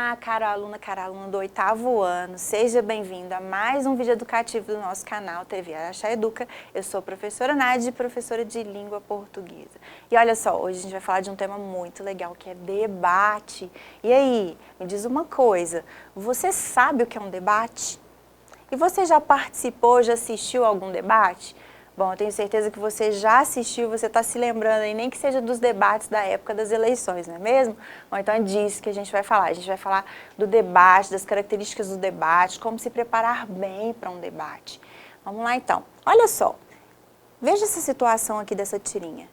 Olá, cara aluna do 8º ano, seja bem-vindo a mais um vídeo educativo do nosso canal TV Araxá Educa. Eu sou a professora Nádia, professora de língua portuguesa. E olha só, hoje a gente vai falar de um tema muito legal, que é debate. E aí, me diz uma coisa, você sabe o que é um debate? E você já participou, já assistiu a algum debate? Bom, eu tenho certeza que você já assistiu, você está se lembrando aí, nem que seja dos debates da época das eleições, não é mesmo? Bom, então é disso que a gente vai falar. A gente vai falar do debate, das características do debate, como se preparar bem para um debate. Vamos lá então. Olha só, veja essa situação aqui dessa tirinha.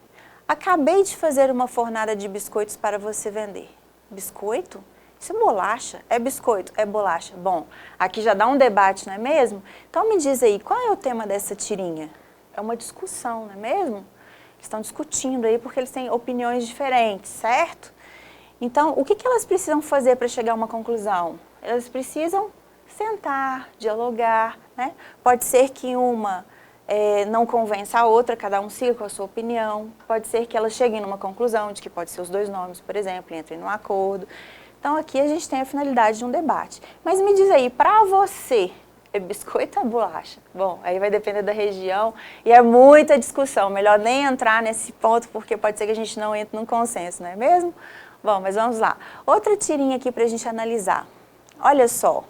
Acabei de fazer uma fornada de biscoitos para você vender. Biscoito? Isso é bolacha? É biscoito? É bolacha? Bom, aqui já dá um debate, não é mesmo? Então me diz aí, qual é o tema dessa tirinha? É uma discussão, não é mesmo? Eles estão discutindo aí porque eles têm opiniões diferentes, certo? Então, o que elas precisam fazer para chegar a uma conclusão? Elas precisam sentar, dialogar, né? Pode ser que uma não convença a outra, cada um siga com a sua opinião. Pode ser que elas cheguem numa conclusão de que pode ser os dois nomes, por exemplo, e entrem num acordo. Então, aqui a gente tem a finalidade de um debate. Mas me diz aí, para você, é biscoito ou bolacha? Bom, aí vai depender da região e é muita discussão. Melhor nem entrar nesse ponto porque pode ser que a gente não entre num consenso, não é mesmo? Bom, mas vamos lá. Outra tirinha aqui para a gente analisar. Olha só,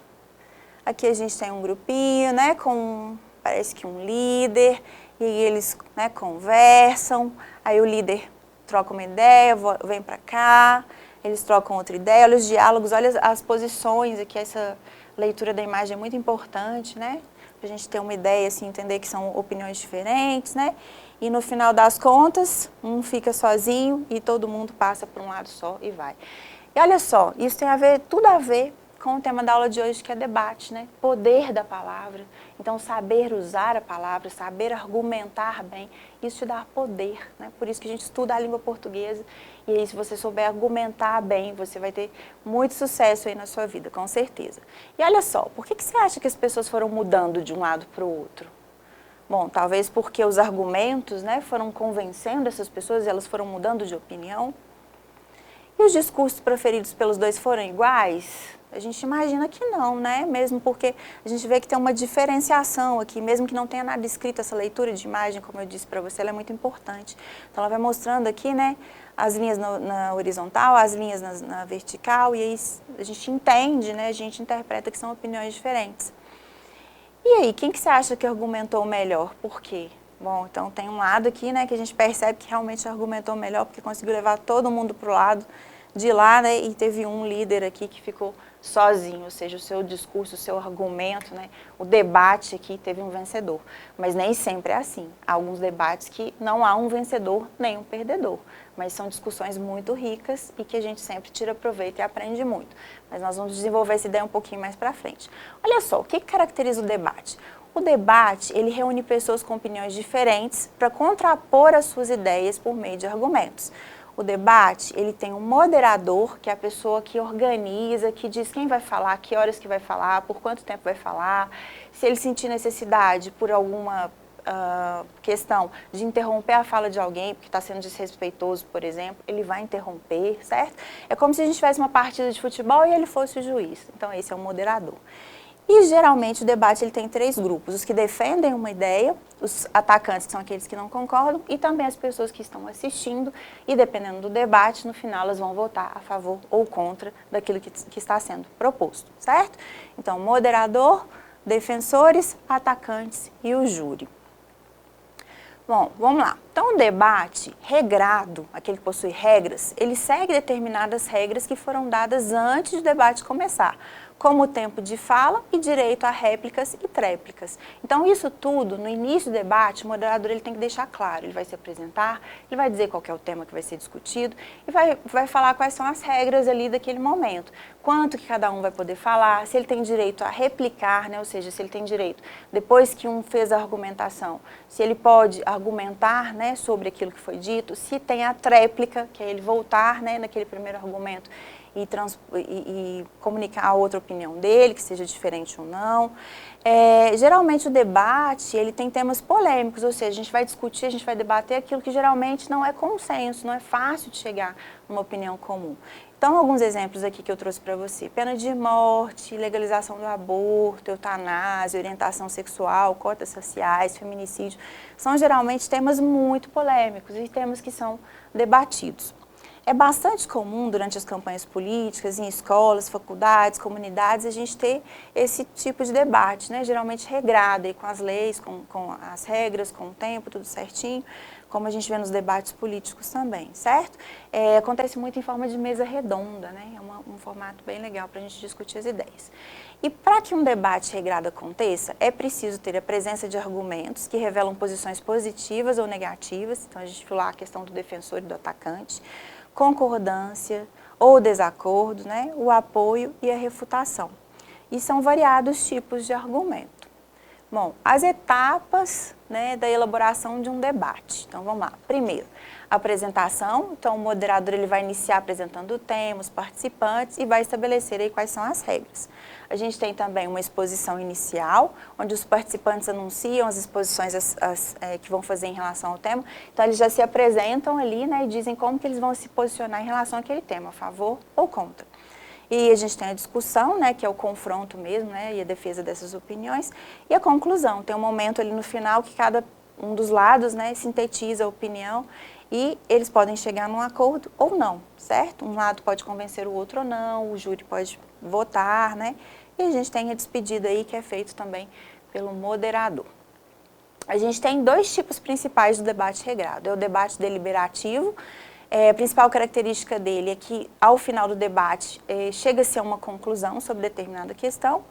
aqui a gente tem um grupinho, né, com parece que um líder e eles, né, conversam. Aí o líder troca uma ideia, vem para cá, eles trocam outra ideia. Olha os diálogos, olha as posições aqui, essa leitura da imagem é muito importante, né? Pra gente ter uma ideia, assim, entender que são opiniões diferentes, né? E no final das contas, um fica sozinho e todo mundo passa por um lado só e vai. E olha só, isso tem tudo a ver com o tema da aula de hoje, que é debate, né? Poder da palavra. Então, saber usar a palavra, saber argumentar bem, isso te dá poder, né? Por isso que a gente estuda a língua portuguesa. E aí, se você souber argumentar bem, você vai ter muito sucesso aí na sua vida, com certeza. E olha só, por que você acha que as pessoas foram mudando de um lado para o outro? Bom, talvez porque os argumentos, né, foram convencendo essas pessoas e elas foram mudando de opinião. E os discursos proferidos pelos dois foram iguais? A gente imagina que não, né? Mesmo porque a gente vê que tem uma diferenciação aqui, mesmo que não tenha nada escrito, essa leitura de imagem, como eu disse para você, ela é muito importante. Então, ela vai mostrando aqui, né, as linhas na horizontal, as linhas na vertical, e aí a gente entende, né, a gente interpreta que são opiniões diferentes. E aí, quem que você acha que argumentou melhor? Por quê? Bom, então tem um lado aqui, né, que a gente percebe que realmente argumentou melhor, porque conseguiu levar todo mundo para o lado de lá, né, e teve um líder aqui que ficou sozinho, ou seja, o seu discurso, o seu argumento, né, o debate aqui teve um vencedor. Mas nem sempre é assim. Há alguns debates que não há um vencedor nem um perdedor, mas são discussões muito ricas e que a gente sempre tira proveito e aprende muito. Mas nós vamos desenvolver essa ideia um pouquinho mais para frente. Olha só, o que caracteriza o debate? O debate, ele reúne pessoas com opiniões diferentes para contrapor as suas ideias por meio de argumentos. O debate, ele tem um moderador, que é a pessoa que organiza, que diz quem vai falar, que horas que vai falar, por quanto tempo vai falar. Se ele sentir necessidade por alguma questão de interromper a fala de alguém, porque está sendo desrespeitoso, por exemplo, ele vai interromper, certo? É como se a gente tivesse uma partida de futebol e ele fosse o juiz. Então, esse é o moderador. E, geralmente, o debate ele tem 3 grupos. Os que defendem uma ideia, os atacantes, que são aqueles que não concordam, e também as pessoas que estão assistindo. E, dependendo do debate, no final, elas vão votar a favor ou contra daquilo que está sendo proposto, certo? Então, moderador, defensores, atacantes e o júri. Bom, vamos lá. Então, o debate regrado, aquele que possui regras, ele segue determinadas regras que foram dadas antes do debate começar, como o tempo de fala e direito a réplicas e tréplicas. Então, isso tudo, no início do debate, o moderador ele tem que deixar claro. Ele vai se apresentar, ele vai dizer qual que é o tema que vai ser discutido e vai falar quais são as regras ali daquele momento. Quanto que cada um vai poder falar, se ele tem direito a replicar, né? Ou seja, se ele tem direito, depois que um fez a argumentação, se ele pode argumentar, né, sobre aquilo que foi dito, se tem a tréplica, que é ele voltar, né, naquele primeiro argumento e comunicar a outra opinião dele, que seja diferente ou não. Geralmente o debate, ele tem temas polêmicos, ou seja, a gente vai discutir, a gente vai debater aquilo que geralmente não é consenso, não é fácil de chegar numa opinião comum. Então, alguns exemplos aqui que eu trouxe para você. Pena de morte, legalização do aborto, eutanásia, orientação sexual, cotas sociais, feminicídio, são geralmente temas muito polêmicos e temas que são debatidos. É bastante comum durante as campanhas políticas, em escolas, faculdades, comunidades, a gente ter esse tipo de debate, né? Geralmente regrado, aí, com as leis, com as regras, com o tempo, tudo certinho, como a gente vê nos debates políticos também, certo? Acontece muito em forma de mesa redonda, né? É um formato bem legal para a gente discutir as ideias. E para que um debate regrado aconteça, é preciso ter a presença de argumentos que revelam posições positivas ou negativas, então a gente viu lá a questão do defensor e do atacante, concordância ou desacordo, né? O apoio e a refutação. E são variados tipos de argumento. Bom, as etapas, né, da elaboração de um debate. Então, vamos lá. Primeiro, a apresentação. Então, o moderador ele vai iniciar apresentando o tema, os participantes e vai estabelecer aí quais são as regras. A gente tem também uma exposição inicial, onde os participantes anunciam as exposições que vão fazer em relação ao tema. Então, eles já se apresentam ali, né, e dizem como que eles vão se posicionar em relação àquele tema, a favor ou contra. E a gente tem a discussão, né, que é o confronto mesmo, né, e a defesa dessas opiniões, e a conclusão. Tem um momento ali no final que cada um dos lados, né, sintetiza a opinião e eles podem chegar num acordo ou não, certo? Um lado pode convencer o outro ou não, o júri pode votar, né? E a gente tem a despedida aí que é feito também pelo moderador. A gente tem dois tipos principais do debate regrado. É o debate deliberativo. A principal característica dele é que, ao final do debate, chega-se a uma conclusão sobre determinada questão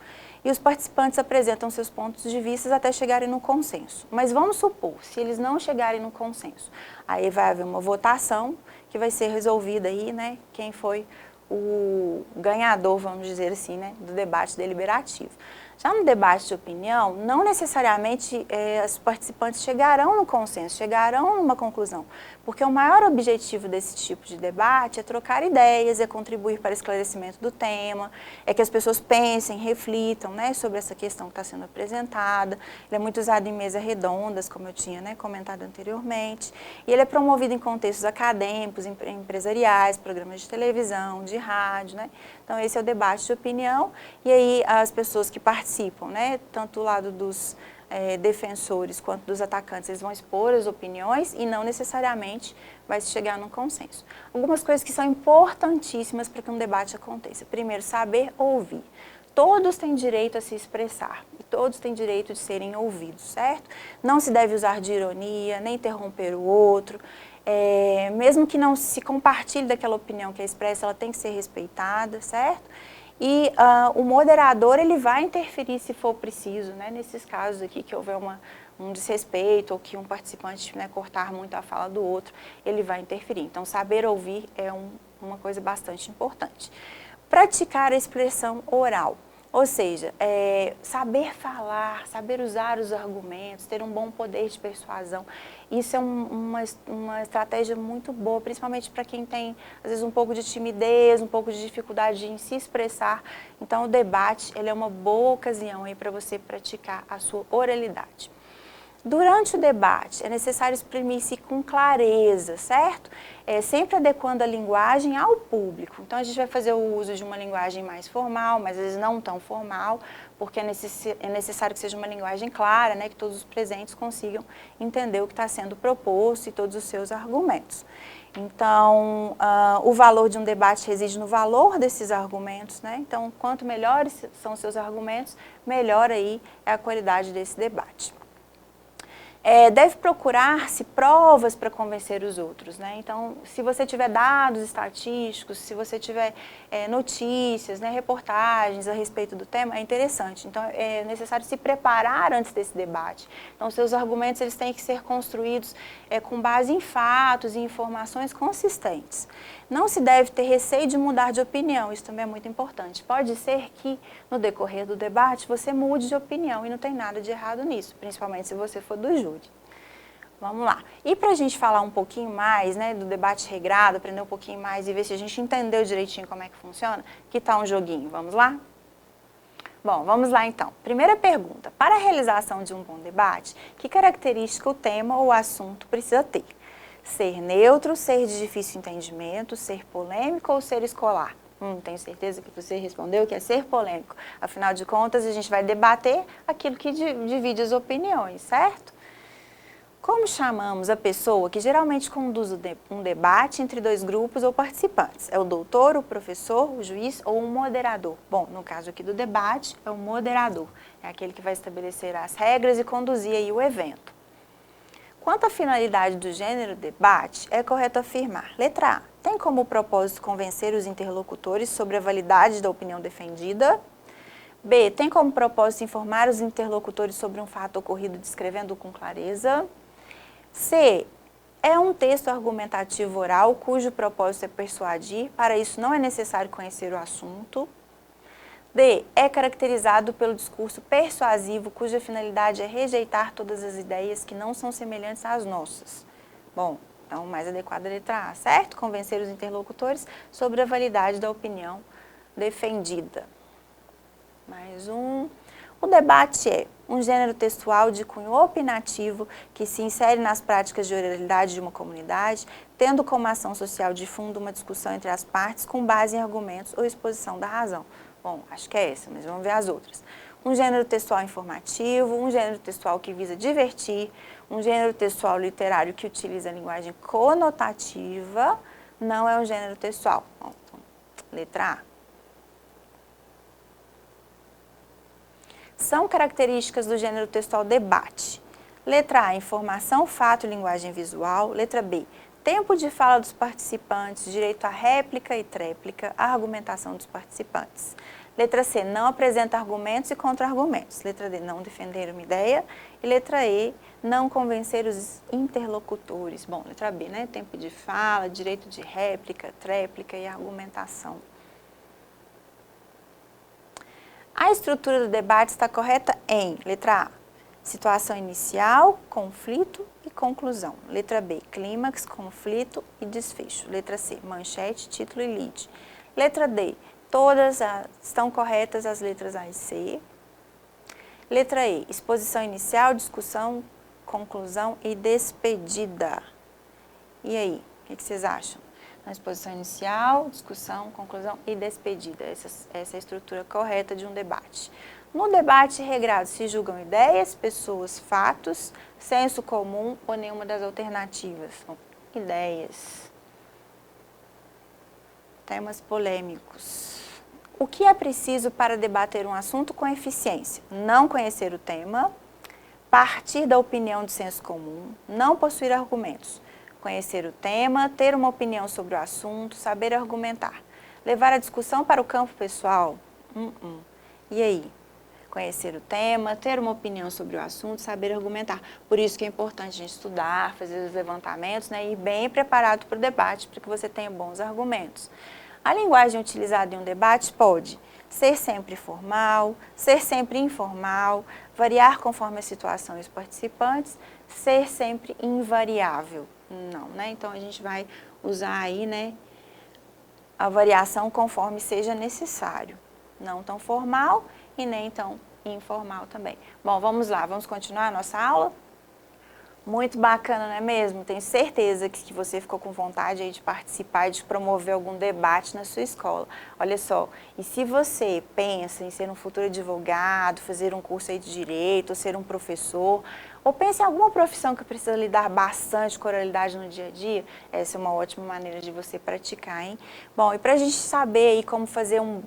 e os participantes apresentam seus pontos de vista até chegarem no consenso. Mas vamos supor, se eles não chegarem no consenso, aí vai haver uma votação que vai ser resolvida aí, né, quem foi o ganhador, vamos dizer assim, né, do debate deliberativo. Já no debate de opinião, não necessariamente os participantes chegarão no consenso, chegarão numa conclusão, porque o maior objetivo desse tipo de debate é trocar ideias, é contribuir para o esclarecimento do tema, é que as pessoas pensem, reflitam, né, sobre essa questão que está sendo apresentada. Ele é muito usado em mesas redondas, como eu tinha, né, comentado anteriormente, e ele é promovido em contextos acadêmicos, empresariais, programas de televisão, de rádio, né? Então, esse é o debate de opinião, e aí as pessoas que participam, né, tanto do lado dos defensores quanto dos atacantes, eles vão expor as opiniões e não necessariamente vai se chegar num consenso. Algumas coisas que são importantíssimas para que um debate aconteça. Primeiro, saber ouvir. Todos têm direito a se expressar e todos têm direito de serem ouvidos, certo? Não se deve usar de ironia, nem interromper o outro. Mesmo que não se compartilhe daquela opinião que é expressa, ela tem que ser respeitada, certo? E o moderador, ele vai interferir se for preciso, né? Nesses casos aqui que houver um desrespeito ou que um participante, né, cortar muito a fala do outro, ele vai interferir. Então, saber ouvir é uma coisa bastante importante. Praticar a expressão oral. Ou seja, saber falar, saber usar os argumentos, ter um bom poder de persuasão, isso é uma estratégia muito boa, principalmente para quem tem, às vezes, um pouco de timidez, um pouco de dificuldade em se expressar. Então, o debate ele é uma boa ocasião para você praticar a sua oralidade. Durante o debate, é necessário exprimir-se com clareza, certo? Sempre adequando a linguagem ao público. Então, a gente vai fazer o uso de uma linguagem mais formal, mas às vezes não tão formal, porque é necessário que seja uma linguagem clara, né, que todos os presentes consigam entender o que está sendo proposto e todos os seus argumentos. Então, o valor de um debate reside no valor desses argumentos, né? Então, quanto melhores são os seus argumentos, melhor aí é a qualidade desse debate. Deve procurar-se provas para convencer os outros, né? Então, se você tiver dados estatísticos, se você tiver notícias, né, reportagens a respeito do tema, é interessante. Então, é necessário se preparar antes desse debate. Então, seus argumentos eles têm que ser construídos com base em fatos e informações consistentes. Não se deve ter receio de mudar de opinião, isso também é muito importante. Pode ser que, no decorrer do debate, você mude de opinião e não tem nada de errado nisso, principalmente se você for do júri. Vamos lá. E para a gente falar um pouquinho mais, né, do debate regrado, aprender um pouquinho mais e ver se a gente entendeu direitinho como é que funciona, que tal um joguinho? Vamos lá? Bom, vamos lá então. Primeira pergunta. Para a realização de um bom debate, que característica o tema ou o assunto precisa ter? Ser neutro, ser de difícil entendimento, ser polêmico ou ser escolar? Tenho certeza que você respondeu que é ser polêmico. Afinal de contas, a gente vai debater aquilo que divide as opiniões, certo? Como chamamos a pessoa que geralmente conduz um debate entre dois grupos ou participantes? É o doutor, o professor, o juiz ou o moderador? Bom, no caso aqui do debate, é o moderador. É aquele que vai estabelecer as regras e conduzir aí o evento. Quanto à finalidade do gênero debate, é correto afirmar. Letra A. Tem como propósito convencer os interlocutores sobre a validade da opinião defendida. B. Tem como propósito informar os interlocutores sobre um fato ocorrido descrevendo com clareza. C. É um texto argumentativo oral cujo propósito é persuadir, para isso não é necessário conhecer o assunto. D. É caracterizado pelo discurso persuasivo cuja finalidade é rejeitar todas as ideias que não são semelhantes às nossas. Bom, então mais adequada a letra A, certo? Convencer os interlocutores sobre a validade da opinião defendida. Mais um. O debate é um gênero textual de cunho opinativo que se insere nas práticas de oralidade de uma comunidade, tendo como ação social de fundo uma discussão entre as partes com base em argumentos ou exposição da razão. Bom, acho que é essa, mas vamos ver as outras. Um gênero textual informativo, um gênero textual que visa divertir, um gênero textual literário que utiliza a linguagem conotativa, não é um gênero textual. Bom, então, letra A. São características do gênero textual debate. Letra A, informação, fato e linguagem visual. Letra B, tempo de fala dos participantes, direito à réplica e tréplica, a argumentação dos participantes. Letra C, não apresenta argumentos e contra-argumentos. Letra D, não defender uma ideia. E letra E, não convencer os interlocutores. Bom, letra B, né? Tempo de fala, direito de réplica, tréplica e argumentação. A estrutura do debate está correta em, letra A, situação inicial, conflito e conclusão. Letra B, clímax, conflito e desfecho. Letra C, manchete, título e lead. Letra D, todas estão corretas as letras A e C. Letra E, exposição inicial, discussão, conclusão e despedida. E aí, o que vocês acham? Na exposição inicial, discussão, conclusão e despedida. Essa é a estrutura correta de um debate. No debate regrado se julgam ideias, pessoas, fatos, senso comum ou nenhuma das alternativas. Bom, ideias. Temas polêmicos. O que é preciso para debater um assunto com eficiência? Não conhecer o tema, partir da opinião de senso comum, não possuir argumentos. Conhecer o tema, ter uma opinião sobre o assunto, saber argumentar. Levar a discussão para o campo pessoal? E aí? Conhecer o tema, ter uma opinião sobre o assunto, saber argumentar. Por isso que é importante a gente estudar, fazer os levantamentos, né, e ir bem preparado para o debate, para que você tenha bons argumentos. A linguagem utilizada em um debate pode ser sempre formal, ser sempre informal, variar conforme a situação e os participantes, ser sempre invariável. Não, né? Então, a gente vai usar aí, né, a variação conforme seja necessário. Não tão formal e nem tão informal também. Bom, vamos lá, vamos continuar a nossa aula? Muito bacana, não é mesmo? Tenho certeza que você ficou com vontade aí de participar e de promover algum debate na sua escola. Olha só, e se você pensa em ser um futuro advogado, fazer um curso aí de direito, ou ser um professor, ou pensa em alguma profissão que precisa lidar bastante com oralidade no dia a dia, essa é uma ótima maneira de você praticar, hein? Bom, e para a gente saber aí como fazer um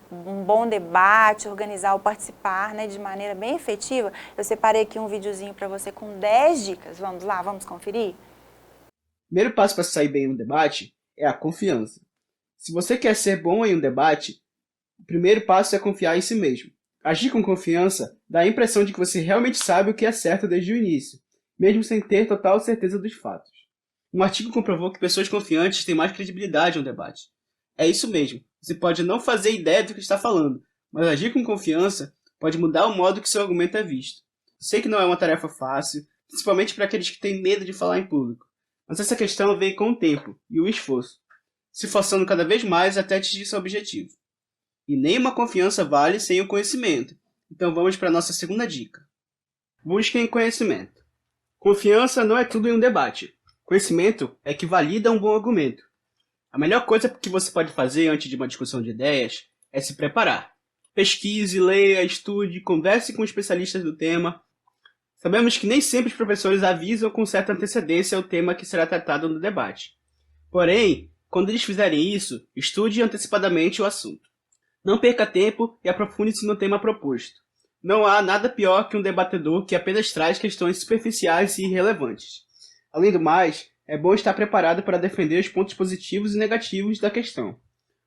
bom debate, organizar ou participar, né, de maneira bem efetiva, eu separei aqui um videozinho para você com 10 dicas. Vamos lá, vamos conferir? O primeiro passo para sair bem em um debate é a confiança. Se você quer ser bom em um debate, o primeiro passo é confiar em si mesmo. Agir com confiança dá a impressão de que você realmente sabe o que é certo desde o início, mesmo sem ter total certeza dos fatos. Um artigo comprovou que pessoas confiantes têm mais credibilidade em um debate. É isso mesmo, você pode não fazer ideia do que está falando, mas agir com confiança pode mudar o modo que seu argumento é visto. Sei que não é uma tarefa fácil, principalmente para aqueles que têm medo de falar em público, mas essa questão vem com o tempo e o esforço, se forçando cada vez mais até atingir seu objetivo. E nenhuma confiança vale sem o conhecimento. Então vamos para a nossa segunda dica. Busquem conhecimento. Confiança não é tudo em um debate. Conhecimento é que valida um bom argumento. A melhor coisa que você pode fazer antes de uma discussão de ideias é se preparar. Pesquise, leia, estude, converse com especialistas do tema. Sabemos que nem sempre os professores avisam com certa antecedência o tema que será tratado no debate. Porém, quando eles fizerem isso, estude antecipadamente o assunto. Não perca tempo e aprofunde-se no tema proposto. Não há nada pior que um debatedor que apenas traz questões superficiais e irrelevantes. Além do mais, é bom estar preparado para defender os pontos positivos e negativos da questão.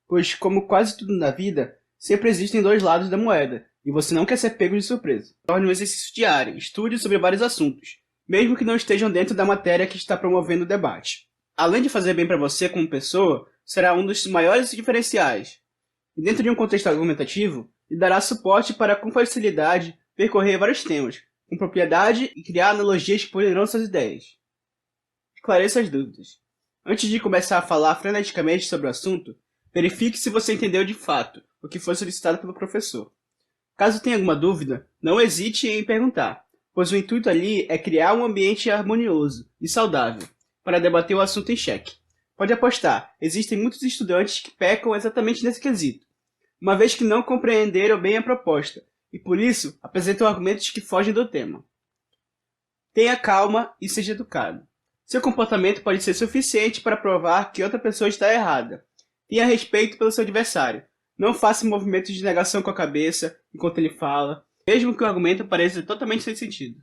Pois, como quase tudo na vida, sempre existem dois lados da moeda, e você não quer ser pego de surpresa. Torne um exercício diário, estude sobre vários assuntos, mesmo que não estejam dentro da matéria que está promovendo o debate. Além de fazer bem para você como pessoa, será um dos maiores diferenciais. E dentro de um contexto argumentativo, lhe dará suporte para com facilidade percorrer vários temas, com propriedade e criar analogias que poderão suas ideias. Esclareça as dúvidas. Antes de começar a falar freneticamente sobre o assunto, verifique se você entendeu de fato o que foi solicitado pelo professor. Caso tenha alguma dúvida, não hesite em perguntar, pois o intuito ali é criar um ambiente harmonioso e saudável para debater o assunto em xeque. Pode apostar, existem muitos estudantes que pecam exatamente nesse quesito, uma vez que não compreenderam bem a proposta, e por isso apresentam argumentos que fogem do tema. Tenha calma e seja educado. Seu comportamento pode ser suficiente para provar que outra pessoa está errada. Tenha respeito pelo seu adversário. Não faça movimentos de negação com a cabeça enquanto ele fala, mesmo que o argumento pareça totalmente sem sentido.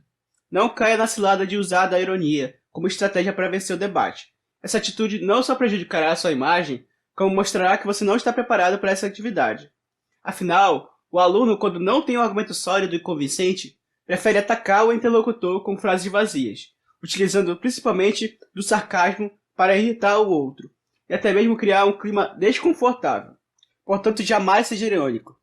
Não caia na cilada de usar da ironia como estratégia para vencer o debate. Essa atitude não só prejudicará a sua imagem, como mostrará que você não está preparado para essa atividade. Afinal, o aluno, quando não tem um argumento sólido e convincente, prefere atacar o interlocutor com frases vazias, utilizando principalmente do sarcasmo para irritar o outro, e até mesmo criar um clima desconfortável. Portanto, jamais seja irônico.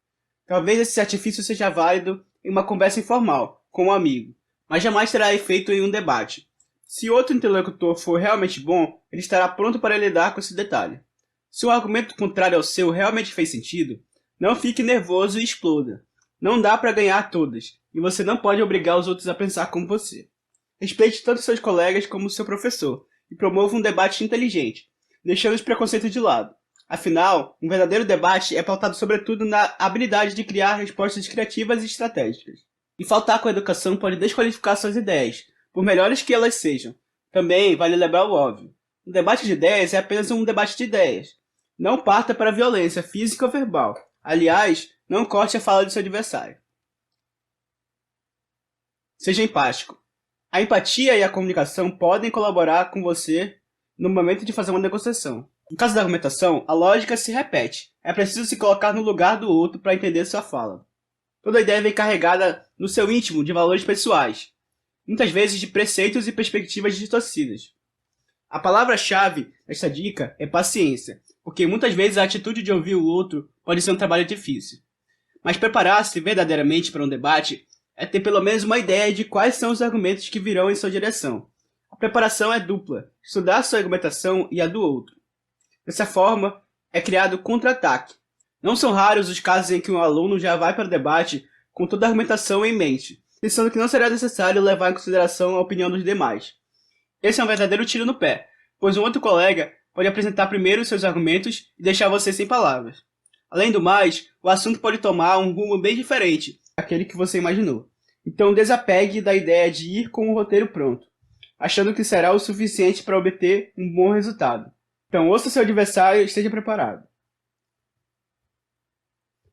Talvez esse artifício seja válido em uma conversa informal, com um amigo, mas jamais terá efeito em um debate. Se outro interlocutor for realmente bom, ele estará pronto para lidar com esse detalhe. Se um argumento contrário ao seu realmente fez sentido, não fique nervoso e exploda. Não dá para ganhar todas, e você não pode obrigar os outros a pensar como você. Respeite tanto seus colegas como seu professor, e promova um debate inteligente, deixando os preconceitos de lado. Afinal, um verdadeiro debate é pautado sobretudo na habilidade de criar respostas criativas e estratégicas. E faltar com a educação pode desqualificar suas ideias, por melhores que elas sejam. Também vale lembrar o óbvio. Um debate de ideias é apenas um debate de ideias. Não parta para a violência física ou verbal. Aliás, não corte a fala do seu adversário. Seja empático. A empatia e a comunicação podem colaborar com você no momento de fazer uma negociação. No caso da argumentação, a lógica se repete. É preciso se colocar no lugar do outro para entender sua fala. Toda ideia vem carregada no seu íntimo de valores pessoais, muitas vezes de preceitos e perspectivas distorcidas. A palavra-chave desta dica é paciência, porque muitas vezes a atitude de ouvir o outro pode ser um trabalho difícil. Mas preparar-se verdadeiramente para um debate é ter pelo menos uma ideia de quais são os argumentos que virão em sua direção. A preparação é dupla, estudar sua argumentação e a do outro. Dessa forma, é criado contra-ataque. Não são raros os casos em que um aluno já vai para o debate com toda a argumentação em mente, pensando que não será necessário levar em consideração a opinião dos demais. Esse é um verdadeiro tiro no pé, pois um outro colega pode apresentar primeiro os seus argumentos e deixar você sem palavras. Além do mais, o assunto pode tomar um rumo bem diferente daquele que você imaginou. Então desapegue da ideia de ir com o roteiro pronto, achando que será o suficiente para obter um bom resultado. Então ouça seu adversário e esteja preparado.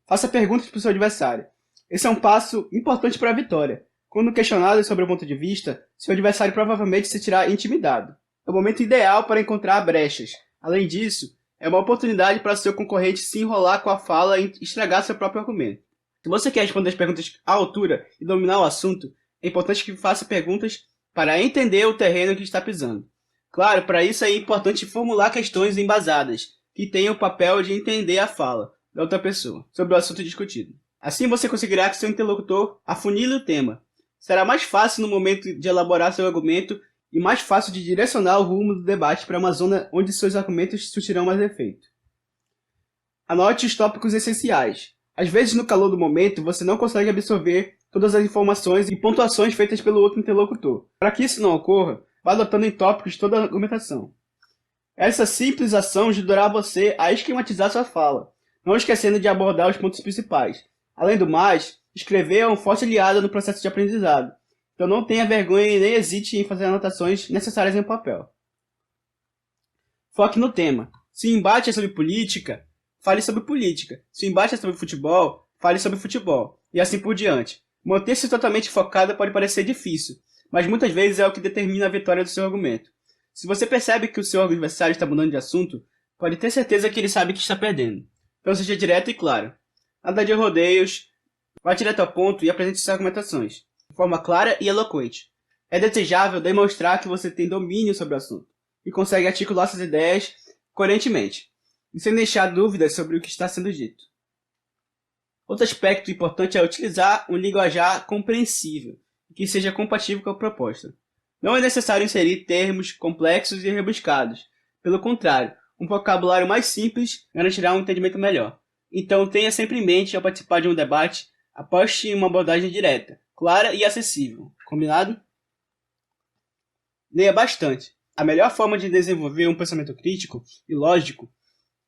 Faça perguntas para o seu adversário. Esse é um passo importante para a vitória. Quando questionado sobre o ponto de vista, seu adversário provavelmente se sentirá intimidado. É o momento ideal para encontrar brechas. Além disso, é uma oportunidade para seu concorrente se enrolar com a fala e estragar seu próprio argumento. Se você quer responder as perguntas à altura e dominar o assunto, é importante que faça perguntas para entender o terreno que está pisando. Claro, para isso é importante formular questões embasadas, que tenham o papel de entender a fala da outra pessoa sobre o assunto discutido. Assim você conseguirá que seu interlocutor afunile o tema. Será mais fácil no momento de elaborar seu argumento e mais fácil de direcionar o rumo do debate para uma zona onde seus argumentos surtirão mais efeito. Anote os tópicos essenciais. Às vezes, no calor do momento, você não consegue absorver todas as informações e pontuações feitas pelo outro interlocutor. Para que isso não ocorra, vá adotando em tópicos toda a argumentação. Essa simples ação ajudará você a esquematizar sua fala, não esquecendo de abordar os pontos principais. Além do mais, escrever é um forte aliado no processo de aprendizado, então não tenha vergonha e nem hesite em fazer anotações necessárias em papel. Foque no tema. Se o embate é sobre política, fale sobre política. Se o embate é sobre futebol, fale sobre futebol. E assim por diante. Manter-se totalmente focado pode parecer difícil, mas muitas vezes é o que determina a vitória do seu argumento. Se você percebe que o seu adversário está mudando de assunto, pode ter certeza que ele sabe que está perdendo. Então seja direto e claro. Nada de rodeios, vá direto ao ponto e apresente suas argumentações, de forma clara e eloquente. É desejável demonstrar que você tem domínio sobre o assunto e consegue articular suas ideias coerentemente, e sem deixar dúvidas sobre o que está sendo dito. Outro aspecto importante é utilizar um linguajar compreensível e que seja compatível com a proposta. Não é necessário inserir termos complexos e rebuscados. Pelo contrário, um vocabulário mais simples garantirá um entendimento melhor. Então tenha sempre em mente, ao participar de um debate, aposte em uma abordagem direta, clara e acessível. Combinado? Leia bastante. A melhor forma de desenvolver um pensamento crítico e lógico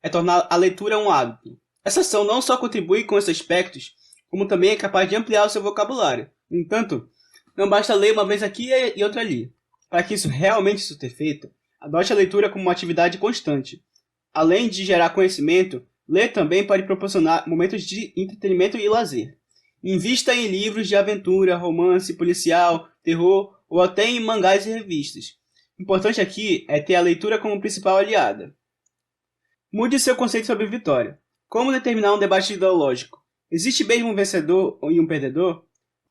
é tornar a leitura um hábito. Essa ação não só contribui com esses aspectos, como também é capaz de ampliar o seu vocabulário. No entanto, não basta ler uma vez aqui e outra ali. Para que isso realmente seja feito, adote a leitura como uma atividade constante. Além de gerar conhecimento, ler também pode proporcionar momentos de entretenimento e lazer. Invista em livros de aventura, romance, policial, terror ou até em mangás e revistas. O importante aqui é ter a leitura como principal aliada. Mude seu conceito sobre vitória. Como determinar um debate ideológico? Existe mesmo um vencedor e um perdedor?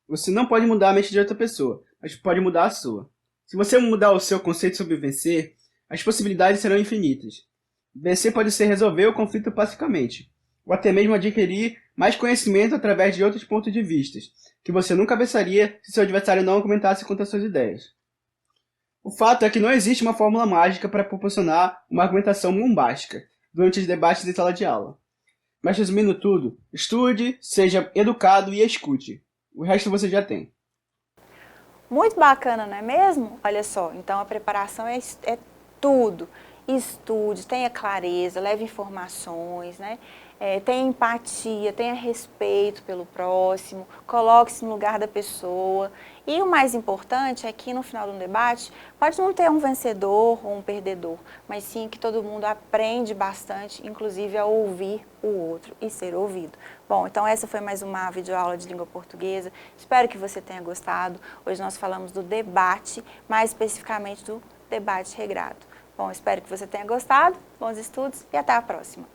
Você não pode mudar a mente de outra pessoa, mas pode mudar a sua. Se você mudar o seu conceito sobre vencer, as possibilidades serão infinitas. Vencer pode ser resolver o conflito pacificamente, ou até mesmo adquirir mais conhecimento através de outros pontos de vista, que você nunca pensaria se seu adversário não argumentasse contra suas ideias. O fato é que não existe uma fórmula mágica para proporcionar uma argumentação bombástica durante os debates em sala de aula. Mas resumindo tudo, estude, seja educado e escute. O resto você já tem. Muito bacana, não é mesmo? Olha só, então a preparação é tudo. Estude, tenha clareza, leve informações, né? Tenha empatia, tenha respeito pelo próximo, coloque-se no lugar da pessoa. E o mais importante é que no final de um debate pode não ter um vencedor ou um perdedor, mas sim que todo mundo aprende bastante, inclusive a ouvir o outro e ser ouvido. Bom, então essa foi mais uma videoaula de língua portuguesa. Espero que você tenha gostado. Hoje nós falamos do debate, mais especificamente do debate regrado. Bom, espero que você tenha gostado, bons estudos e até a próxima!